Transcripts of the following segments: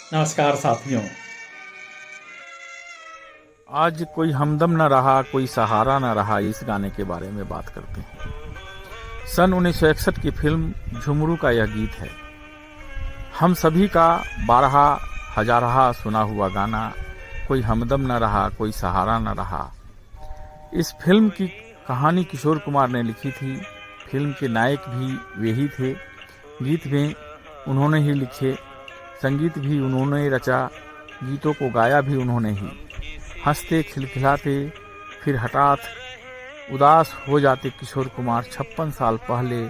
नमस्कार साथियों। आज कोई हमदम न रहा, कोई सहारा न रहा, इस गाने के बारे में बात करते हैं। सन 1961 की फिल्म झुमरू का यह गीत है। हम सभी का बारहा हजारहा सुना हुआ गाना, कोई हमदम न रहा, कोई सहारा न रहा। इस फिल्म की कहानी किशोर कुमार ने लिखी थी। फिल्म के नायक भी वे ही थे। गीत भी उन्होंने ही लिखे, संगीत भी उन्होंने रचा, गीतों को गाया भी उन्होंने ही। हंसते खिलखिलाते फिर हठात उदास हो जाते किशोर कुमार 56 साल पहले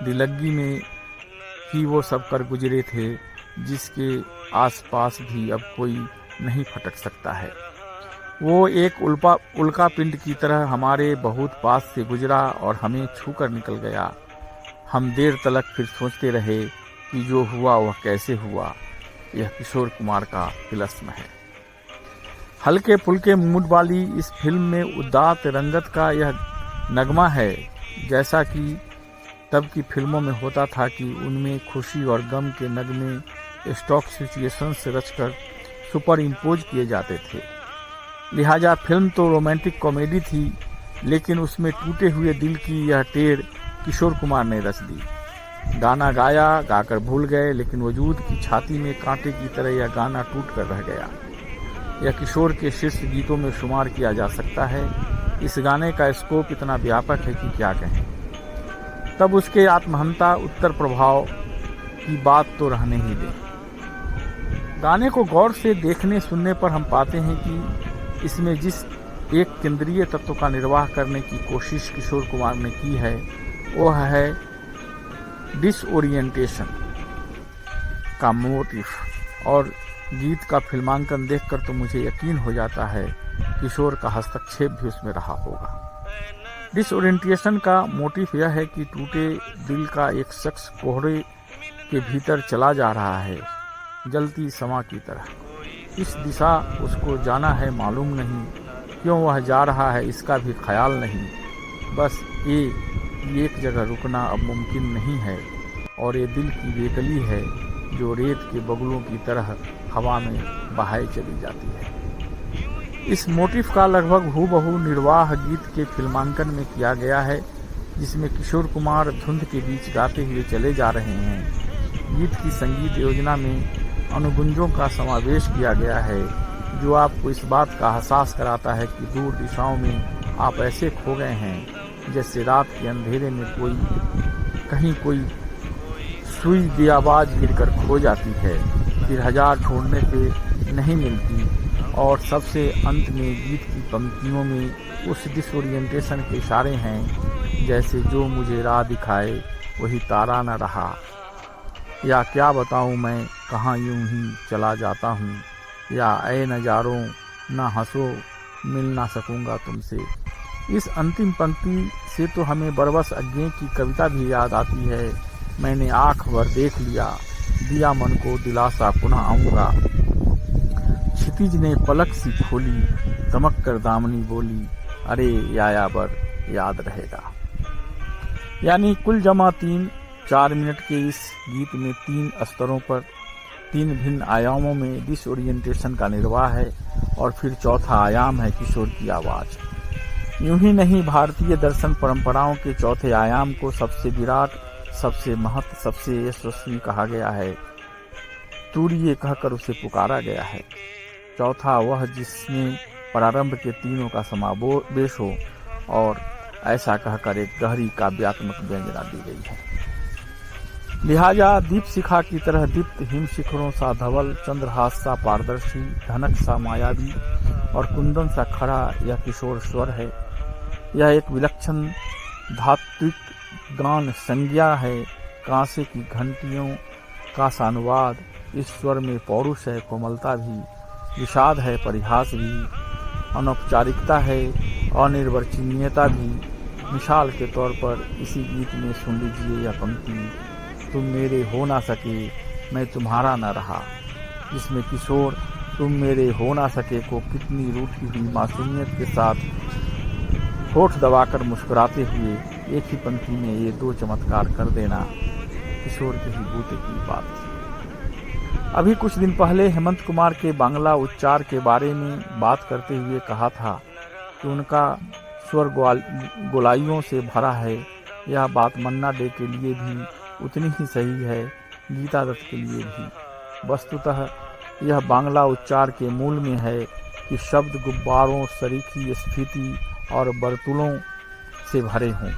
दिलग्गी में ही वो सब कर गुजरे थे, जिसके आसपास भी अब कोई नहीं फटक सकता है। वो एक उल्का पिंड की तरह हमारे बहुत पास से गुजरा और हमें छूकर निकल गया। हम देर तलक फिर सोचते रहे कि जो हुआ वह कैसे हुआ। यह किशोर कुमार का तिलस्म है। हल्के फुल्के मूड वाली इस फिल्म में उदात रंगत का यह नगमा है, जैसा कि तब की फिल्मों में होता था कि उनमें खुशी और गम के नगमे स्टॉक सिचुएशंस रचकर सुपर इम्पोज किए जाते थे। लिहाजा फिल्म तो रोमांटिक कॉमेडी थी, लेकिन उसमें टूटे हुए दिल की यह टेर किशोर कुमार ने रच दी। गाना गाया, गाकर भूल गए, लेकिन वजूद की छाती में कांटे की तरह यह गाना टूट कर रह गया। यह किशोर के शीर्ष गीतों में शुमार किया जा सकता है। इस गाने का स्कोप इतना व्यापक है कि क्या कहें। तब उसके आत्महंता उत्तर प्रभाव की बात तो रहने ही दें। गाने को गौर से देखने सुनने पर हम पाते हैं कि इसमें जिस एक केंद्रीय तत्व का निर्वाह करने की कोशिश किशोर कुमार ने की है, वह है डिसओरिएंटेशन का मोटिव। और गीत का फिल्मांकन देखकर तो मुझे यकीन हो जाता है किशोर का हस्तक्षेप भी उसमें रहा होगा। डिसओरिएंटेशन का मोटिव यह है कि टूटे दिल का एक शख्स कोहरे के भीतर चला जा रहा है, जलती समा की तरह। इस दिशा उसको जाना है मालूम नहीं, क्यों वह जा रहा है इसका भी ख्याल नहीं। बस ये एक जगह रुकना अब मुमकिन नहीं है, और ये दिल की बेकली है जो रेत के बगुलों की तरह हवा में बहाई चली जाती है। इस मोटिव का लगभग हूबहू निर्वाह गीत के फिल्मांकन में किया गया है, जिसमें किशोर कुमार धुंध के बीच गाते हुए चले जा रहे हैं। गीत की संगीत योजना में अनुगुंजों का समावेश किया गया है, जो आपको इस बात का एहसास कराता है कि दूर दिशाओं में आप ऐसे खो गए हैं जैसे रात के अंधेरे में कहीं कोई सुई की आवाज गिरकर खो जाती है, फिर हजार ढूंढने पे नहीं मिलती, और सबसे अंत में गीत की पंक्तियों में उस डिसओरिएंटेशन के इशारे हैं, जैसे जो मुझे राह दिखाए वही तारा न रहा, या क्या बताऊं मैं कहाँ यूं ही चला जाता हूँ, या ऐ नजारों न हंसो मिल ना सकूंगा तुमसे। इस अंतिम पंक्ति से तो हमें बरबस अज्ञे की कविता भी याद आती है। मैंने आँख भर देख लिया, दिया मन को दिलासा पुनः आऊंगा। क्षितिज ने पलक सी खोली, दमक कर दामनी बोली, अरे यायावर याद रहेगा। यानी कुल जमा 3-4 मिनट के इस गीत में 3 स्तरों पर 3 भिन्न आयामों में डिसओरिएंटेशन का निर्वाह है, और फिर चौथा आयाम है किशोर की आवाज। यूं ही नहीं, भारतीय दर्शन परंपराओं के चौथे आयाम को सबसे विराट, सबसे महत्व, सबसे यशस्वी कहा गया है। तूर्य कहकर उसे पुकारा गया है। चौथा वह जिसमें प्रारंभ के तीनों का समावेश हो, और ऐसा कहकर एक गहरी काव्यात्मक व्यंजना दी गई है। लिहाजा दीप शिखा की तरह दीप्त हिम शिखरों सा धवल, चंद्रहास सा पारदर्शी, धनक सा मायावी और कुंदन सा खड़ा यह किशोर स्वर है। यह एक विलक्षण धात्विक गान संज्ञा है। कांसे की घंटियों का सानुवाद। इस स्वर में पौरुष है, कोमलता भी, विषाद है, परिहास भी, अनौपचारिकता है, अनिर्वचनीयता भी। मिसाल के तौर पर इसी गीत में सुन लीजिए यह पंक्ति, तुम मेरे हो ना सके मैं तुम्हारा न रहा, जिसमें किशोर तुम मेरे हो ना सके को कितनी रूठी हुई मासूमियत के साथ होठ दबाकर मुस्कुराते हुए एक ही पंक्ति में ये 2 चमत्कार कर देना किशोर के ही बूते की बात थी। अभी कुछ दिन पहले हेमंत कुमार के बांग्ला उच्चार के बारे में बात करते हुए कहा था कि उनका स्वर गोलाइयों से भरा है। यह बात मन्ना डे के लिए भी उतनी ही सही है, गीता दत्त के लिए भी। वस्तुतः यह बांग्ला उच्चार के मूल में है कि शब्द गुब्बारों, सरीखी, स्फीति और बर्तुलों से भरे हों,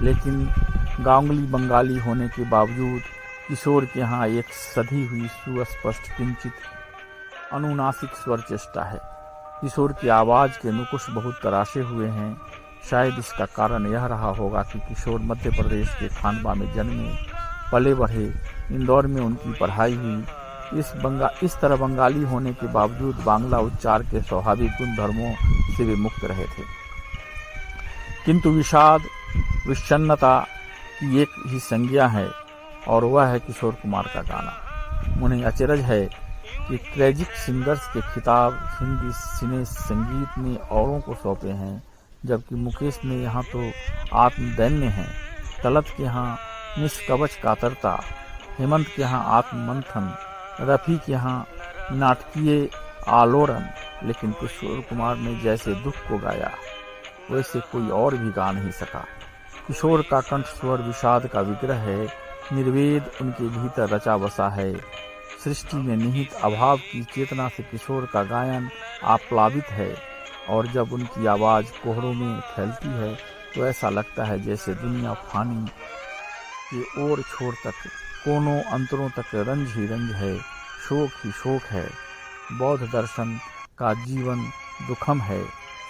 लेकिन गांगुली बंगाली होने के बावजूद किशोर के यहाँ एक सधी हुई सुस्पष्ट किंचित अनुनासिक स्वर चेष्टा है। किशोर की आवाज़ के नुकुश बहुत तराशे हुए हैं। शायद इसका कारण यह रहा होगा कि किशोर मध्य प्रदेश के खानवा में जन्मे, पले बढ़े, इंदौर में उनकी पढ़ाई हुई। इस तरह बंगाली होने के बावजूद बांग्ला उच्चार के स्वाभाविक गुणधर्मों से वे मुक्त रहे थे। किंतु विषाद, विषन्नता की एक ही संज्ञा है और वह है किशोर कुमार का गाना। उन्हें अचरज है कि ट्रेजिक सिंगर्स के खिताब हिंदी सिने संगीत में औरों को सौंपे हैं, जबकि मुकेश ने यहाँ तो आत्मदैन्य है, तलत के यहाँ निष्कवच कातरता, हेमंत के यहाँ आत्ममंथन, रफ़ी के यहाँ नाटकीय आलोड़न। लेकिन किशोर कुमार ने जैसे दुख को गाया वैसे कोई और भी गा नहीं सका। किशोर का कंठ स्वर विषाद का विग्रह है, निर्वेद उनके भीतर रचा बसा है। सृष्टि में निहित अभाव की चेतना से किशोर का गायन आप्लावित है, और जब उनकी आवाज़ कोहरों में फैलती है तो ऐसा लगता है जैसे दुनिया फानी के ओर छोर तक, कोनों अंतरों तक रंज ही रंज है, शोक ही शोक है। बौद्ध दर्शन का जीवन दुखम है,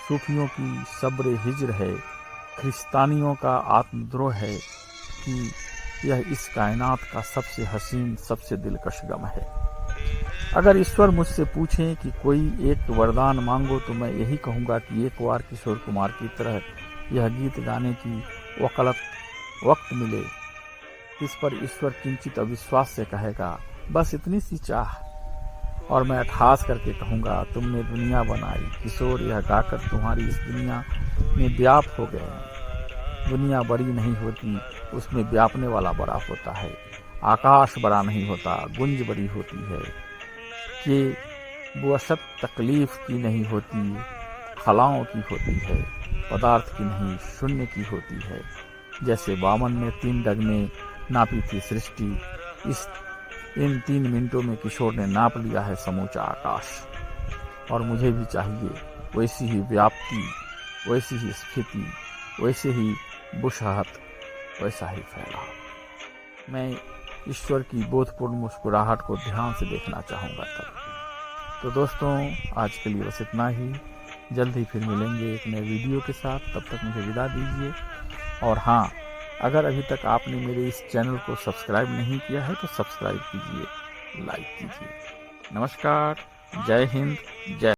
सूफियों की सब्र हिज्र है, ख्रिस्तानियों का आत्मद्रोह है कि यह इस कायनात का सबसे हसीन, सबसे दिलकश गम है। अगर ईश्वर मुझसे पूछें कि कोई एक वरदान मांगो तो मैं यही कहूँगा कि एक बार किशोर कुमार की तरह यह गीत गाने की वक्त मिले। इस पर ईश्वर किंचित अविश्वास से कहेगा, बस इतनी सी चाह, और मैं अट्ठास करके कहूँगा, तुमने दुनिया बनाई किशोर, यह गाकर तुम्हारी इस दुनिया में व्याप हो गए हैं। दुनिया बड़ी नहीं होती, उसमें व्यापने वाला बड़ा होता है। आकाश बड़ा नहीं होता, गुंज बड़ी होती है। कि बुअशत तकलीफ की नहीं होती, खलाओं की होती है, पदार्थ की नहीं, शून्य की होती है। जैसे वामन ने 3 डग में नापी थी सृष्टि, इन 3 मिनटों में किशोर ने नाप लिया है समूचा आकाश। और मुझे भी चाहिए वैसी ही व्याप्ति, वैसी ही स्थिति, वैसे ही बुशहत, वैसा ही फैलाव। मैं ईश्वर की बोधपूर्ण मुस्कुराहट को ध्यान से देखना चाहूँगा तब। तो दोस्तों, आज के लिए बस इतना ही। जल्द ही फिर मिलेंगे एक नए वीडियो के साथ। तब तक मुझे विदा दीजिए। और हाँ, अगर अभी तक आपने मेरे इस चैनल को सब्सक्राइब नहीं किया है तो सब्सक्राइब कीजिए, लाइक कीजिए। नमस्कार, जय हिंद, जय